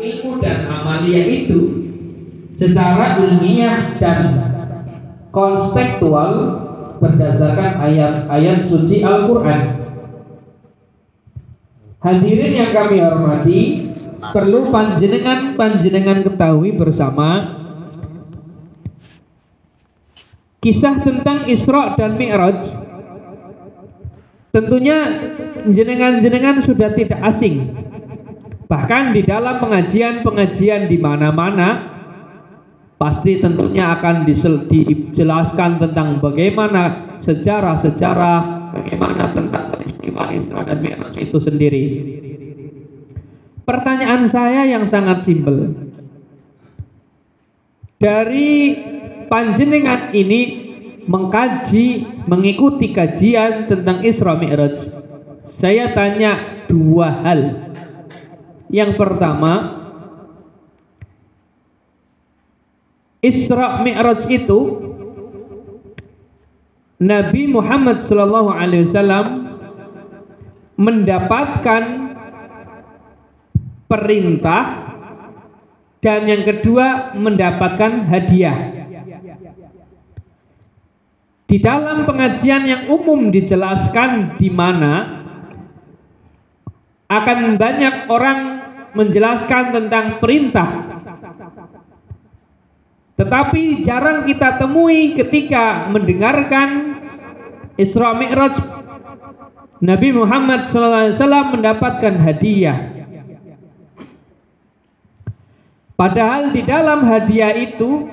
ilmu dan amalia itu secara ilmiah dan konseptual berdasarkan ayat-ayat suci Al-Quran. Hadirin yang kami hormati, perlu panjenengan ketahui bersama kisah tentang Isra dan Mi'raj. Tentunya jenengan sudah tidak asing. Bahkan di dalam pengajian di mana-mana pasti tentunya akan dijelaskan tentang bagaimana sejarah bagaimana tentang peristiwa Isra dan Mi'raj itu sendiri. Pertanyaan saya yang sangat simpel. Dari panjenengan ini mengikuti kajian tentang Isra Mi'raj, saya tanya dua hal. Yang pertama, Isra Mi'raj itu Nabi Muhammad SAW mendapatkan perintah, dan yang kedua mendapatkan hadiah. Di dalam pengajian yang umum dijelaskan di mana akan banyak orang menjelaskan tentang perintah, tetapi jarang kita temui ketika mendengarkan Isra Mi'raj Nabi Muhammad SAW mendapatkan hadiah. Padahal di dalam hadiah itu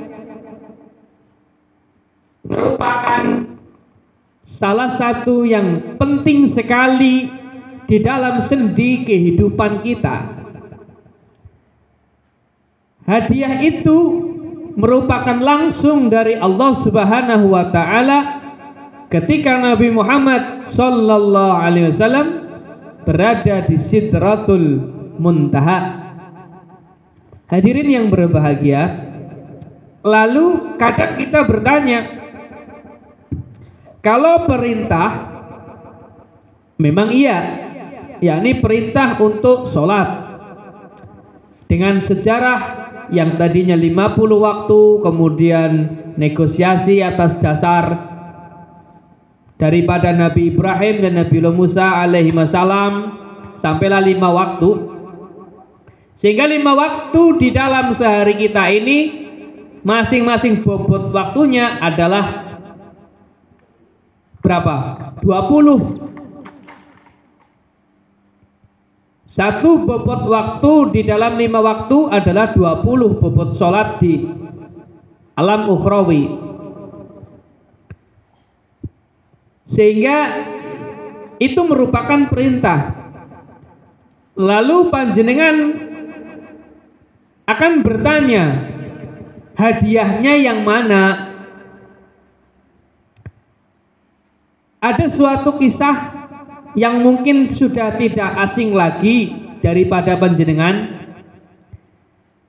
merupakan salah satu yang penting sekali di dalam sendi kehidupan kita. Hadiah itu merupakan langsung dari Allah Subhanahu wa taala ketika Nabi Muhammad sallallahu alaihi wasallam berada di Sidratul Muntaha. Hadirin yang berbahagia, lalu kadang kita bertanya, kalau perintah memang iya, yakni perintah untuk sholat dengan sejarah yang tadinya 50 waktu, kemudian negosiasi atas dasar daripada Nabi Ibrahim dan Nabi Musa alaihi wasallam sampailah 5 waktu, sehingga 5 waktu di dalam sehari kita ini masing-masing bobot waktunya adalah berapa? 20. Satu bobot waktu di dalam 5 waktu adalah 20 bobot sholat di alam ukhrawi. Sehingga itu merupakan perintah. Lalu panjenengan akan bertanya, hadiahnya yang mana? Ada suatu kisah yang mungkin sudah tidak asing lagi daripada panjenengan.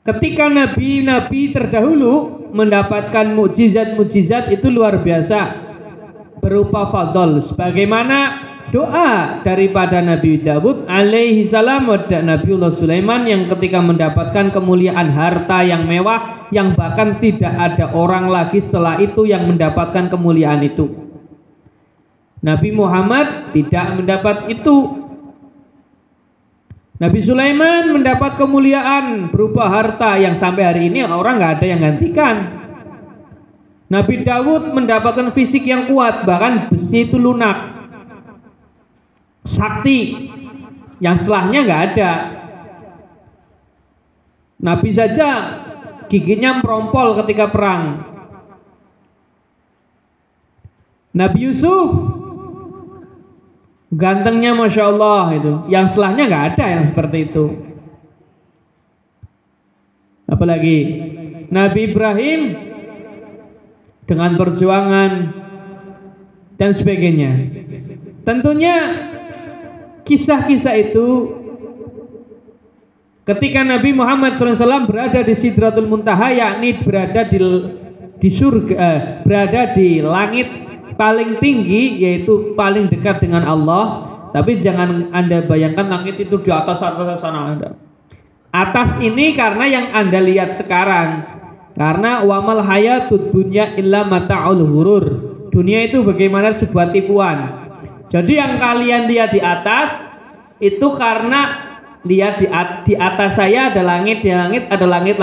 Ketika nabi-nabi terdahulu mendapatkan mukjizat-mukjizat itu luar biasa berupa fadl, sebagaimana doa daripada Nabi Daud alaihi salam dan Nabiullah Sulaiman yang ketika mendapatkan kemuliaan harta yang mewah yang bahkan tidak ada orang lagi setelah itu yang mendapatkan kemuliaan itu. Nabi Muhammad tidak mendapat itu. Nabi Sulaiman mendapat kemuliaan berupa harta yang sampai hari ini orang nggak ada yang gantikan. Nabi Daud mendapatkan fisik yang kuat, bahkan besi itu lunak, sakti yang setelahnya nggak ada. Nabi saja giginya merompol ketika perang. Nabi Yusuf gantengnya Masya Allah itu, yang setelahnya nggak ada yang seperti itu. Apalagi Nabi Ibrahim dengan perjuangan dan sebagainya. Tentunya kisah-kisah itu ketika Nabi Muhammad SAW berada di Sidratul Muntaha, yakni berada di surga, berada di langit paling tinggi, yaitu paling dekat dengan Allah. Tapi jangan Anda bayangkan langit itu di atas sana. Atas ini karena yang Anda lihat sekarang. Karena wamal hayatud dunya illa mata'ul ghurur. Dunia itu bagaimana sebuah tipuan. Jadi yang kalian lihat di atas itu karena lihat di atas saya ada langit, di langit ada langit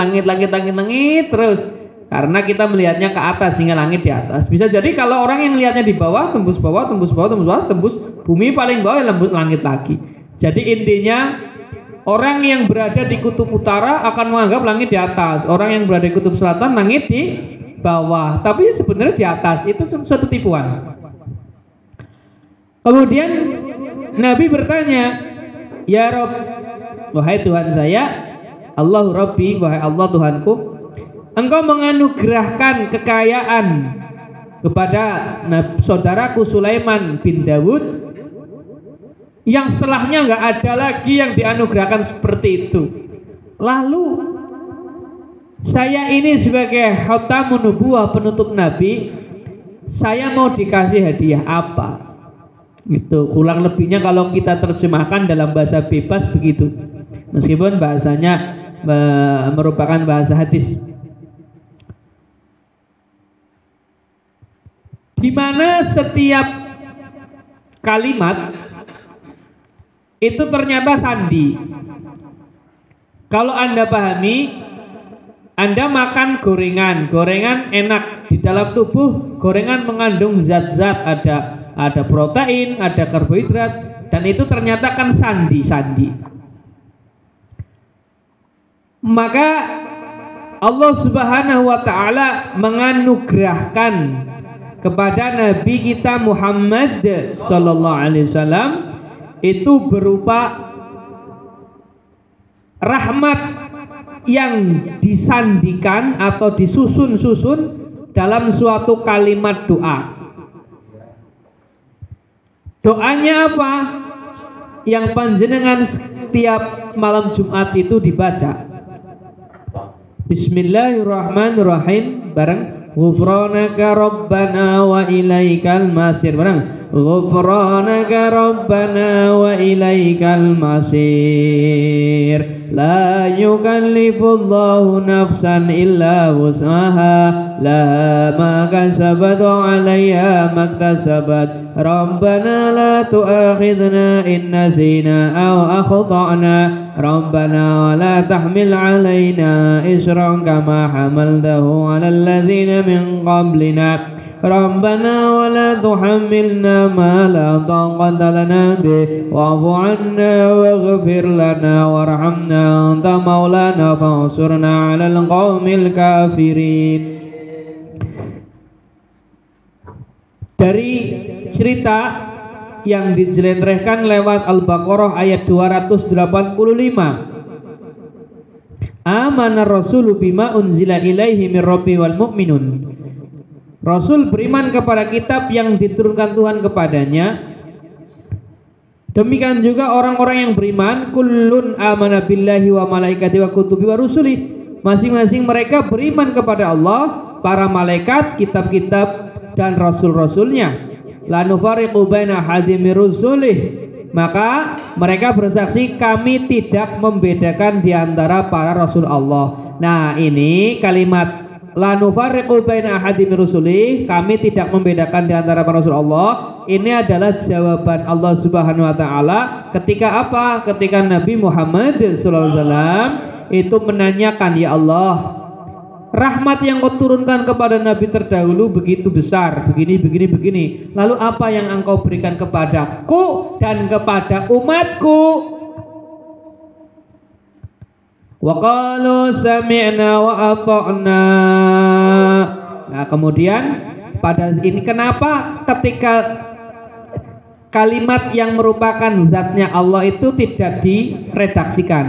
terus. Karena kita melihatnya ke atas sehingga langit di atas. Bisa jadi kalau orang yang melihatnya di bawah, tembus bawah, tembus bumi paling bawah, tembus langit lagi. Jadi intinya orang yang berada di kutub utara akan menganggap langit di atas. Orang yang berada di kutub selatan langit di bawah. Tapi sebenarnya di atas itu suatu tipuan. Kemudian Nabi bertanya, "Ya Rabb, wahai Tuhan saya, Allahu Rabbi, wahai Allah Tuhanku, Engkau menganugerahkan kekayaan kepada saudaraku Sulaiman bin Dawud yang setelahnya nggak ada lagi yang dianugerahkan seperti itu. Lalu saya ini sebagai khatamun nubuwah, penutup nabi, saya mau dikasih hadiah apa?" Gitu. Kurang lebihnya kalau kita terjemahkan dalam bahasa bebas begitu. Meskipun bahasanya merupakan bahasa hadis. Di mana setiap kalimat itu ternyata sandi. Kalau Anda pahami, Anda makan gorengan enak. Di dalam tubuh gorengan mengandung zat-zat, ada protein, ada karbohidrat, dan itu ternyata kan sandi. Maka Allah Subhanahu wa taala menganugerahkan kepada Nabi kita Muhammad sallallahu alaihi wasallam itu berupa rahmat yang disandikan atau disusun-susun dalam suatu kalimat doa. Doanya apa? Yang panjenengan setiap malam Jumat itu dibaca. Bismillahirrahmanirrahim bareng. Ghufranaka Rabbana wa ilaikal masir bareng. Ghufranaka Rabbana wa ilaikal masir. La yukallifullahu nafsan illa wus'aha, laha ma kasabat wa 'alaiha maktasabat. Rabbana la tu'akhidna in nasina aw akhtana. Rabbana wa la tahmil 'alaina isran kama hamaltahu 'alal ladzina min qablina. Rabbana wa la tuhammilna ma la taqata lana bih wa'fu 'anna waghfir lana warhamna anta maulana fansurna 'alal qaumil kafirin. Dari cerita yang dijelentrehkan lewat Al-Baqarah ayat 285. Amana rasulu bima unzila ilaihi mir rabbi wal mu'minun. Rasul beriman kepada kitab yang diturunkan Tuhan kepadanya. Demikian juga orang-orang yang beriman, kullun amana billahi wa malaikati wa kutubi wa rusuli. Masing-masing mereka beriman kepada Allah, para malaikat, kitab-kitab dan rasul-rasulnya. La nufariqu baina ahadin min rusulih. Maka mereka bersaksi kami tidak membedakan di antara para rasul Allah. Nah, ini kalimat la nufarriqu baina ahadin min rusulih, kami tidak membedakan di antara para rasul Allah. Ini adalah jawaban Allah Subhanahu wa taala ketika apa? Ketika Nabi Muhammad sallallahu alaihi wasallam itu menanyakan, ya Allah, rahmat yang kau turunkan kepada Nabi terdahulu begitu besar, begini. Lalu apa yang engkau berikan kepadaku dan kepada umatku? Wa qalu sami'na wa ata'na. Nah, kemudian pada ini kenapa ketika kalimat yang merupakan zatnya Allah itu tidak diredaksikan?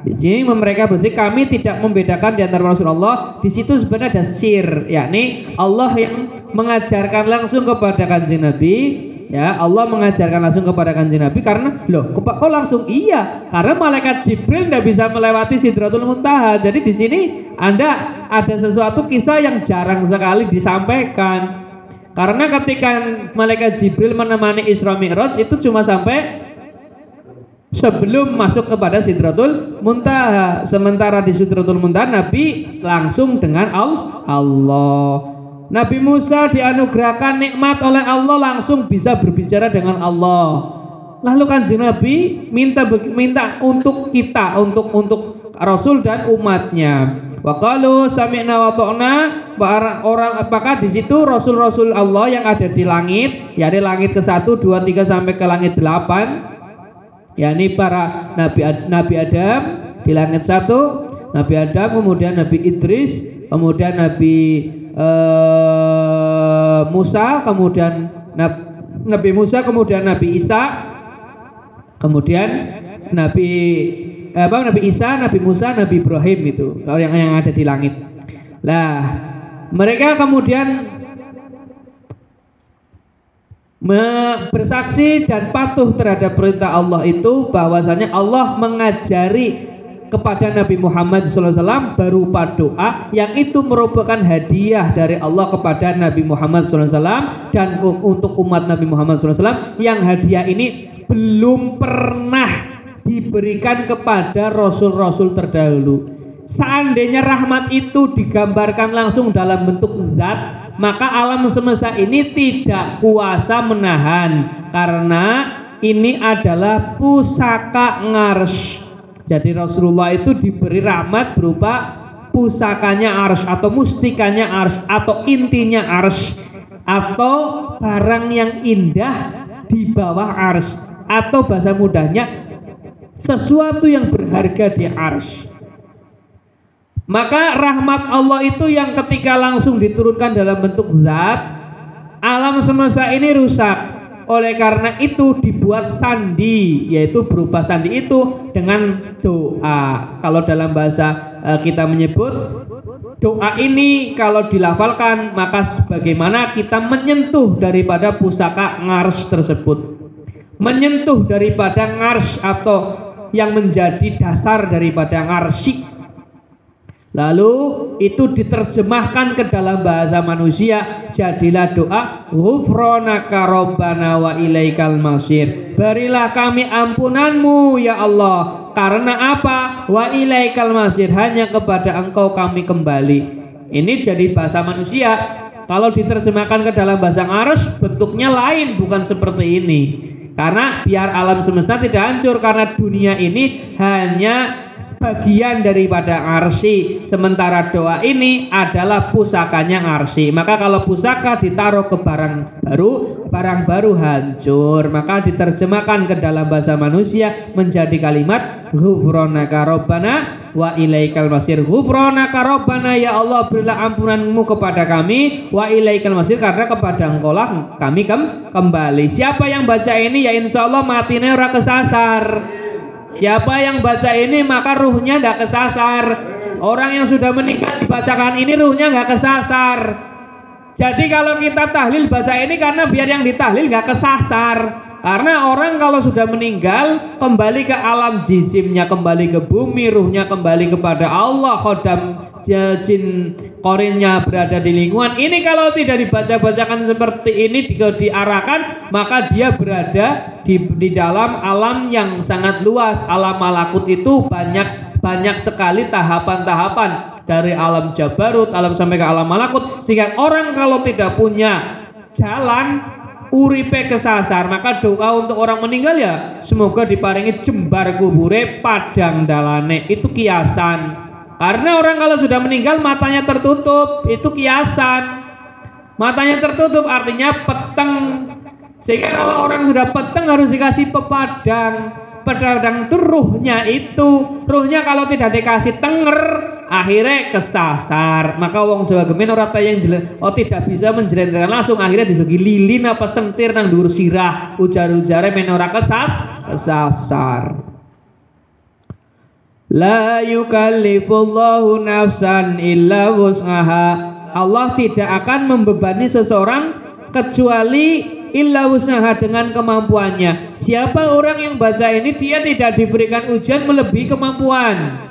Di sini mereka berarti kami tidak membedakan di antara Rasulullah. Di situ sebenarnya ada sir, yakni Allah yang mengajarkan langsung kepada Kanjeng Nabi. Ya, Allah mengajarkan langsung kepada Kanjeng Nabi karena kok langsung iya? Karena malaikat Jibril tidak bisa melewati Sidratul Muntaha. Jadi di sini Anda ada sesuatu kisah yang jarang sekali disampaikan. Karena ketika malaikat Jibril menemani Isra Mi'raj itu cuma sampai sebelum masuk kepada Sidratul Muntaha. Sementara di Sidratul Muntaha Nabi langsung dengan Allah. Nabi Musa dianugerahkan nikmat oleh Allah, langsung bisa berbicara dengan Allah. Lalu Kanjeng Nabi minta untuk kita, untuk Rasul dan umatnya. Wa qalu sami'na wa ta'na. Orang apakah di situ Rasul-Rasul Allah yang ada di langit, yakni langit ke-1, 2, 3 sampai ke langit 8, yakni para Nabi Adam di langit 1, Nabi Adam, kemudian Nabi Idris, kemudian Nabi Musa, kemudian Nabi Musa, kemudian Nabi Isa, kemudian Nabi Isa, Nabi Musa, Nabi Ibrahim, itu kalau yang ada di langit. Lah, mereka kemudian bersaksi dan patuh terhadap perintah Allah itu, bahwasanya Allah mengajari kepada Nabi Muhammad SAW berupa doa yang itu merupakan hadiah dari Allah kepada Nabi Muhammad SAW dan untuk umat Nabi Muhammad SAW, yang hadiah ini belum pernah diberikan kepada Rasul-Rasul terdahulu. Seandainya rahmat itu digambarkan langsung dalam bentuk zat, maka alam semesta ini tidak kuasa menahan, karena ini adalah pusaka ngarsy. Jadi Rasulullah itu diberi rahmat berupa pusakanya arsy atau mustikanya arsy atau intinya arsy atau barang yang indah di bawah arsy, atau bahasa mudahnya sesuatu yang berharga di arsy. Maka rahmat Allah itu yang ketika langsung diturunkan dalam bentuk zat, alam semesta ini rusak. Oleh karena itu dibuat sandi, yaitu berupa sandi itu dengan doa. Kalau dalam bahasa kita menyebut doa ini kalau dilafalkan, maka sebagaimana kita menyentuh daripada pusaka ngarsy tersebut, menyentuh daripada ngarsy atau yang menjadi dasar daripada ngarsy. Lalu itu diterjemahkan ke dalam bahasa manusia, jadilah doa ghufranaka rabbana wa ilaikal masir. Berilah kami ampunanmu ya Allah. Karena apa? Wa ilaikal masir, hanya kepada Engkau kami kembali. Ini jadi bahasa manusia. Kalau diterjemahkan ke dalam bahasa ngarsy, bentuknya lain, bukan seperti ini. Karena biar alam semesta tidak hancur, karena dunia ini hanya bagian daripada arsy, sementara doa ini adalah pusakanya arsy. Maka kalau pusaka ditaruh ke barang baru hancur. Maka diterjemahkan ke dalam bahasa manusia menjadi kalimat ghufranaka rabbana wa ilaikal masir. Ghufranaka rabbana, ya Allah berilah ampunanmu kepada kami, wa ilaikal masir, karena kepada Engkau lah kami kembali. Siapa yang baca ini ya insya Allah matinya ora kesasar. Siapa yang baca ini maka ruhnya tidak kesasar. Orang yang sudah meninggal dibacakan ini ruhnya nggak kesasar. Jadi kalau kita tahlil baca ini karena biar yang ditahlil nggak kesasar. Karena orang kalau sudah meninggal kembali ke alam jisimnya, kembali ke bumi, ruhnya kembali kepada Allah, khodam jin korinnya berada di lingkungan ini. Kalau tidak dibaca-bacakan seperti ini, diarahkan, maka dia berada di dalam alam yang sangat luas. Alam malakut itu banyak sekali tahapan-tahapan, dari alam jabarut, alam sampai ke alam malakut, sehingga orang kalau tidak punya jalan uripe kesasar, maka doa untuk orang meninggal ya semoga diparingi jembar kubure padang dalane. Itu kiasan. Karena orang kalau sudah meninggal matanya tertutup, itu kiasan. Matanya tertutup artinya peteng. Sehingga kalau orang sudah peteng harus dikasih pepadang. Pepadang itu ruhnya kalau tidak dikasih tenger akhirnya kesasar. Maka wong Jawa Gemen ora tayang tidak bisa menjelentrehkan langsung, akhirnya disugi lilin apa sentir nang dhuwur sirah, ujar-ujare men ora kesasar. La yukallifullahu nafsan illa wus'aha. Allah tidak akan membebani seseorang kecuali illa wus'aha, dengan kemampuannya. Siapa orang yang baca ini dia tidak diberikan ujian melebihi kemampuan.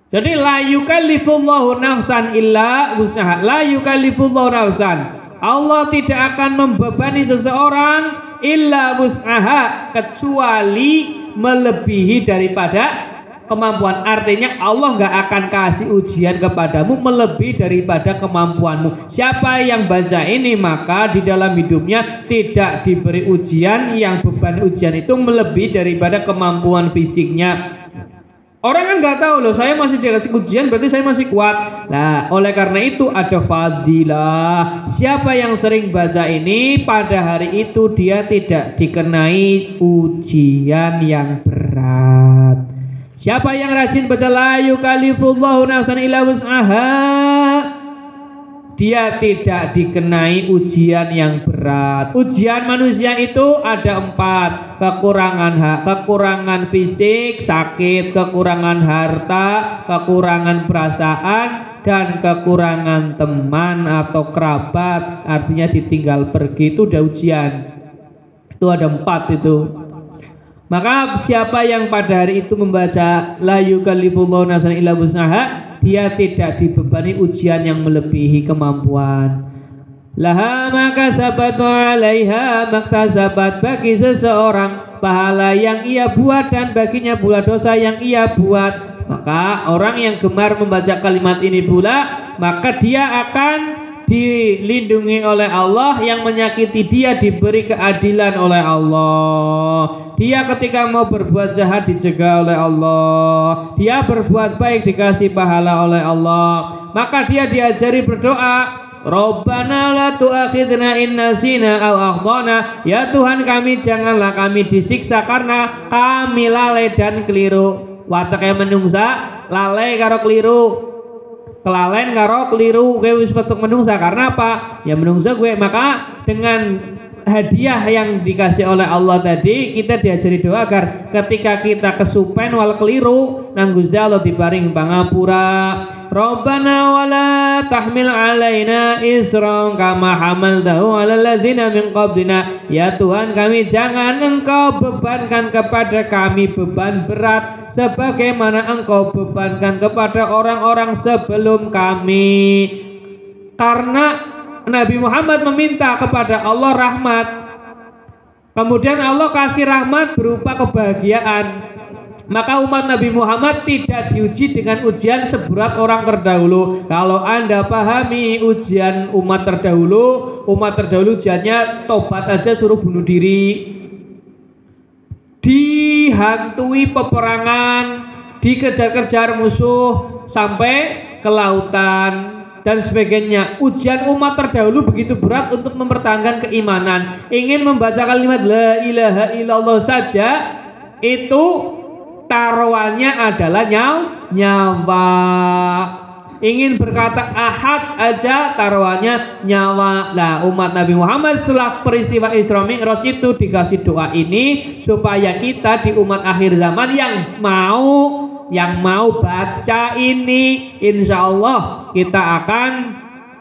Jadi la yukallifullahu nafsan illa wus'aha. La yukallifullahu nafsan. Allah tidak akan membebani seseorang illa wus'aha, kecuali melebihi daripada kemampuan. Artinya Allah nggak akan kasih ujian kepadamu melebihi daripada kemampuanmu. Siapa yang baca ini maka di dalam hidupnya tidak diberi ujian yang beban ujian itu melebihi daripada kemampuan fisiknya. Orang kan nggak tahu loh, saya masih dikasih ujian berarti saya masih kuat. Nah, oleh karena itu ada fadilah. Siapa yang sering baca ini pada hari itu dia tidak dikenai ujian yang berat. Siapa yang rajin baca la yukallifullahu nafsan illa wus'aha, dia tidak dikenai ujian yang berat. Ujian manusia itu ada 4. Kekurangan fisik, sakit, kekurangan harta, kekurangan perasaan, dan kekurangan teman atau kerabat. Artinya ditinggal pergi, itu udah ujian. Itu ada 4 itu. Maka siapa yang pada hari itu membaca la yukallifullahu nafsan illa wus'aha, dia tidak dibebani ujian yang melebihi kemampuan. Laha makasabat wa 'alaiha maktasabat, bagi seseorang pahala yang ia buat dan baginya pula dosa yang ia buat. Maka orang yang gemar membaca kalimat ini pula, maka dia akan dilindungi oleh Allah, yang menyakiti dia diberi keadilan oleh Allah. Dia ketika mau berbuat jahat dicegah oleh Allah. Dia berbuat baik dikasih pahala oleh Allah. Maka dia diajari berdoa, Rabbana la tu'akhidna in nasina aw akhtana. Ya Tuhan kami, janganlah kami disiksa karena kami lalai dan keliru. Watake menungsa lalai karo keliru, kelalen karo keliru kowe wis petuk menungsa. Karena apa? Ya menungsa gue. Maka dengan hadiah yang dikasih oleh Allah tadi, kita diajari doa agar ketika kita kesupen wal keliru nang Gusti Allah diparing pangapura. Rabbana wala tahmil alaina isran kama hamaltahu alal ladzina min qablina. Ya Tuhan kami, jangan Engkau bebankan kepada kami beban berat sebagaimana Engkau bebankan kepada orang-orang sebelum kami. Karena Nabi Muhammad meminta kepada Allah rahmat, kemudian Allah kasih rahmat berupa kebahagiaan. Maka umat Nabi Muhammad tidak diuji dengan ujian seberat orang terdahulu. Kalau Anda pahami ujian umat terdahulu ujiannya tobat aja suruh bunuh diri, dihantui peperangan, dikejar-kejar musuh sampai ke lautan dan sebagainya. Ujian umat terdahulu begitu berat untuk mempertahankan keimanan. Ingin membaca kalimat la ilaha illallah saja itu taruhannya adalah nyawa. Ingin berkata ahad aja taruhannya nyawa. Nah, umat Nabi Muhammad setelah peristiwa Isra Mi'raj itu dikasih doa ini supaya kita di umat akhir zaman yang mau baca ini, insya Allah kita akan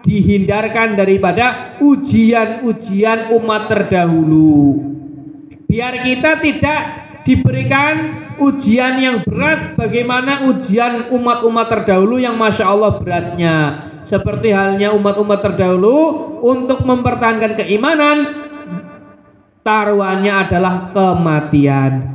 dihindarkan daripada ujian-ujian umat terdahulu. Biar kita tidak diberikan ujian yang berat bagaimana ujian umat-umat terdahulu yang Masya Allah beratnya. Seperti halnya umat-umat terdahulu untuk mempertahankan keimanan, taruhannya adalah kematian.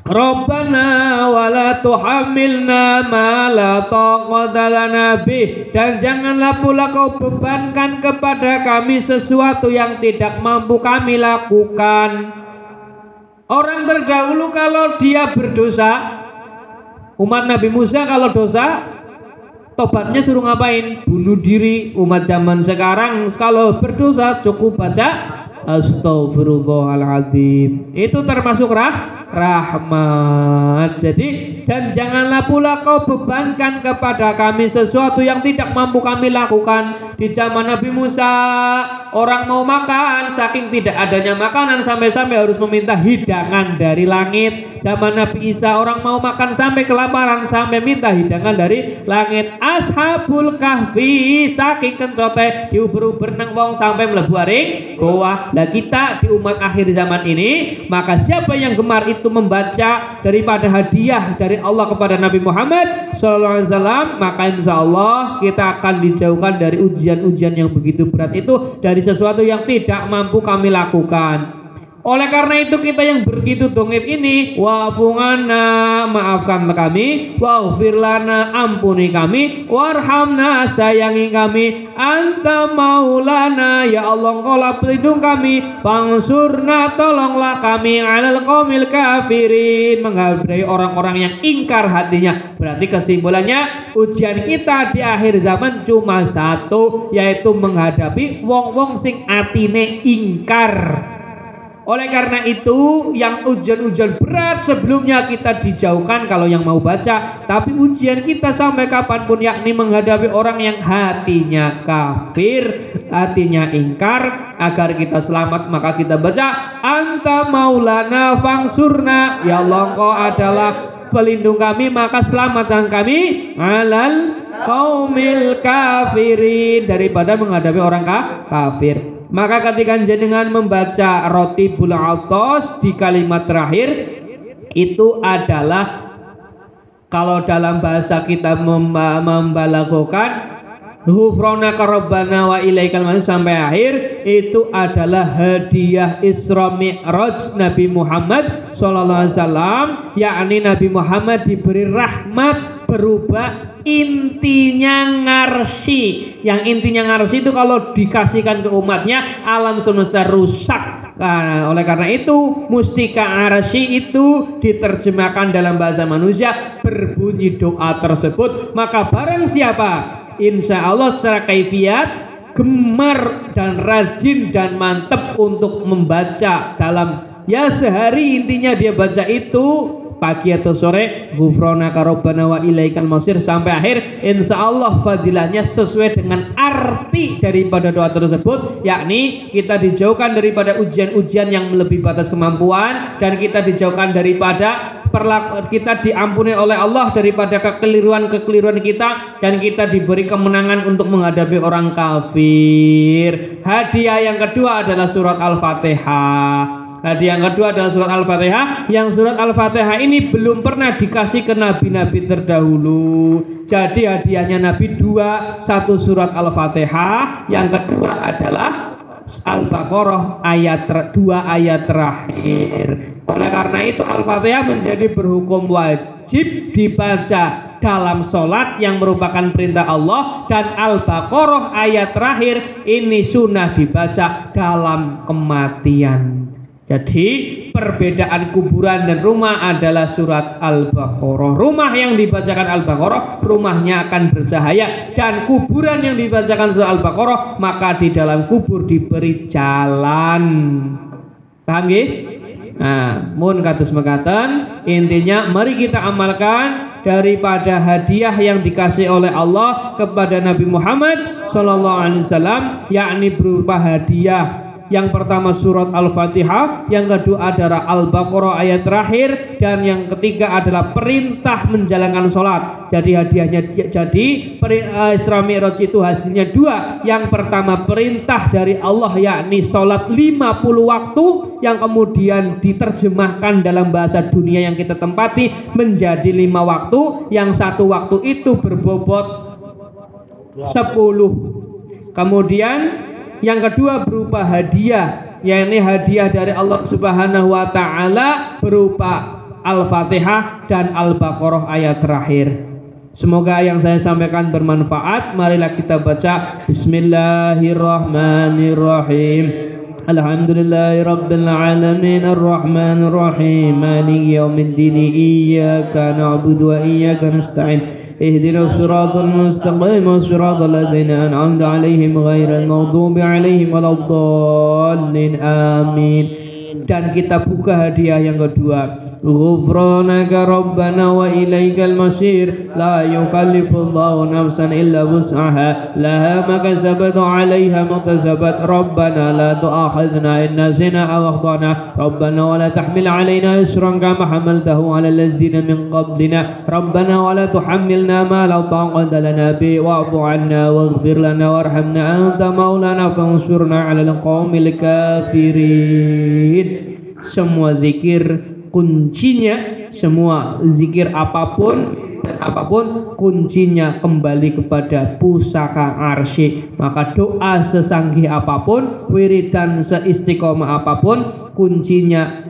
Rabbana wala tuhamilna ma la taqata lana bih, dan janganlah pula kau bebankan kepada kami sesuatu yang tidak mampu kami lakukan. Orang terdahulu kalau dia berdosa, umat Nabi Musa kalau dosa tobatnya suruh ngapain? Bunuh diri. Umat zaman sekarang kalau berdosa cukup baca Astaghfirullahaladzim. Itu termasuk rahmat. Jadi, dan janganlah pula kau bebankan kepada kami sesuatu yang tidak mampu kami lakukan. Di zaman Nabi Musa, orang mau makan, saking tidak adanya makanan sampai-sampai harus meminta hidangan dari langit. Zaman Nabi Isa, orang mau makan sampai kelaparan, sampai minta hidangan dari langit. Ashabul Kahfi, saking kencote diuber-uber nang wong sampai mlebu aring goa. Nah, kita di umat akhir zaman ini, maka siapa yang gemar itu membaca daripada hadiah dari Allah kepada Nabi Muhammad SAW, maka insya Allah kita akan dijauhkan dari ujian-ujian yang begitu berat itu, dari sesuatu yang tidak mampu kami lakukan. Oleh karena itu kita yang begitu dongib ini, wa'fu anna, maafkan kami, waghfir lana, ampuni kami, warhamna, sayangi kami, anta maulana, ya Allah engkaulah pelindung kami, fangsurna, tolonglah kami, alal qaumil kafirin, menghadapi orang-orang yang ingkar hatinya. Berarti kesimpulannya ujian kita di akhir zaman cuma satu, yaitu menghadapi wong-wong sing atine ingkar. Oleh karena itu yang ujian-ujian berat sebelumnya kita dijauhkan kalau yang mau baca. Tapi ujian kita sampai kapanpun yakni menghadapi orang yang hatinya kafir, hatinya ingkar. Agar kita selamat maka kita baca anta maulana fangsurna, ya Allah engkau adalah pelindung kami maka selamatkan kami alal qaumil kafirin, daripada menghadapi orang kafir. Maka ketika jenengan membaca Rotibul Athos di kalimat terakhir itu adalah, kalau dalam bahasa kita membalagokan ghufranaka rabbana wa ilaikal masir sampai akhir, itu adalah hadiah Isra Mi'raj Nabi Muhammad SAW, yakni Nabi Muhammad diberi rahmat berupa intinya ngarsi. Yang intinya ngarsi itu kalau dikasihkan ke umatnya alam semesta rusak. Nah, oleh karena itu mustika arsy itu diterjemahkan dalam bahasa manusia berbunyi doa tersebut. Maka barang siapa insya Allah secara kaifiat gemar dan rajin dan mantap untuk membaca dalam ya sehari, intinya dia baca itu pagi atau sore, ghufranaka rabbana wa ilaikal masir sampai akhir, insya Allah fadilahnya sesuai dengan arti daripada doa tersebut, yakni kita dijauhkan daripada ujian-ujian yang melebihi batas kemampuan, dan kita dijauhkan daripada kita diampuni oleh Allah daripada kekeliruan-kekeliruan kita, dan kita diberi kemenangan untuk menghadapi orang kafir. Hadiah yang kedua adalah surat Al-Fatihah. Hadiah yang kedua adalah surat Al-Fatihah, yang surat Al-Fatihah ini belum pernah dikasih ke nabi-nabi terdahulu. Jadi hadiahnya Nabi dua, satu surat Al-Fatihah, yang kedua adalah Al-Baqarah dua ayat terakhir. Oleh karena itu Al-Fatihah menjadi berhukum wajib dibaca dalam sholat yang merupakan perintah Allah, dan Al-Baqarah ayat terakhir ini sunnah dibaca dalam kematian. Jadi perbedaan kuburan dan rumah adalah surat Al-Baqarah. Rumah yang dibacakan Al-Baqarah rumahnya akan bercahaya, dan kuburan yang dibacakan surat Al-Baqarah maka di dalam kubur diberi jalan. Paham ya? Nah, mun kados mekaten, intinya mari kita amalkan daripada hadiah yang dikasih oleh Allah kepada Nabi Muhammad SAW, yakni berupa hadiah. Yang pertama surat Al-Fatihah, yang kedua adalah Al-Baqarah ayat terakhir, dan yang ketiga adalah perintah menjalankan sholat. Jadi hadiahnya, Isra Mi'raj itu hasilnya dua. Yang pertama perintah dari Allah, yakni sholat 50 waktu, yang kemudian diterjemahkan dalam bahasa dunia yang kita tempati menjadi 5 waktu. Yang satu waktu itu berbobot 10. Kemudian yang kedua berupa hadiah, yakni hadiah dari Allah Subhanahu wa taala berupa Al-Fatihah dan Al-Baqarah ayat terakhir. Semoga yang saya sampaikan bermanfaat. Marilah kita baca Bismillahirrahmanirrahim. Alhamdulillahirabbil alamin arrahmanir rahim maliki yaumiddin iyyaka na'budu wa iyyaka nasta'in اهدنا الصراط المستقيم صراط الذين أنعمت عليهم غير المغضوب عليهم ولا الضالين آمين. Dan kita buka hadiah yang kedua, ghufranaka rabbana wa ilaikal masir la yukallifullahu nafsan illa wus'aha laha ma kasabat 'alaiha ma kasabat rabbana la tu'akhidhna in nasina aw akhtana rabbana wa la tahmil 'alaina isran kama hamaltahu 'alal ladzina min qablina rabbana wa la tuhammilna ma la taqata lana bi wa'fu 'anna waghfir lana warhamna anta maulana fansurna 'alal qaumil kafirin. Semua zikir kuncinya, semua zikir apapun dan apapun, kuncinya kembali kepada pusaka arsy. Maka doa sesanggih apapun, wiridan seistiqomah apapun, kuncinya,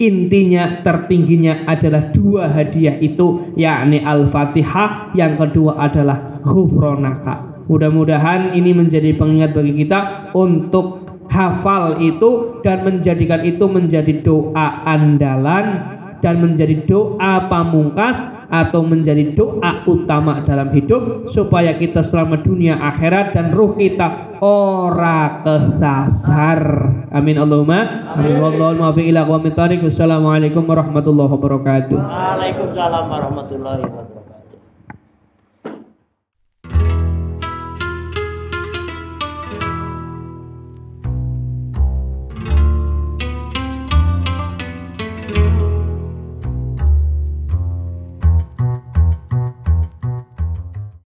intinya, tertingginya adalah dua hadiah itu, yakni Al-Fatihah, yang kedua adalah Ghufronaka. Mudah-mudahan ini menjadi pengingat bagi kita untuk hafal itu dan menjadikan itu menjadi doa andalan dan menjadi doa pamungkas atau menjadi doa utama dalam hidup, supaya kita selamat dunia akhirat dan ruh kita ora kesasar. Amin Allahumma amin. Wallahu muwaffiq ila aqwamit thoriq. Wassalamualaikum warahmatullahi wabarakatuh. Waalaikumsalam warahmatullahi wabarakatuh.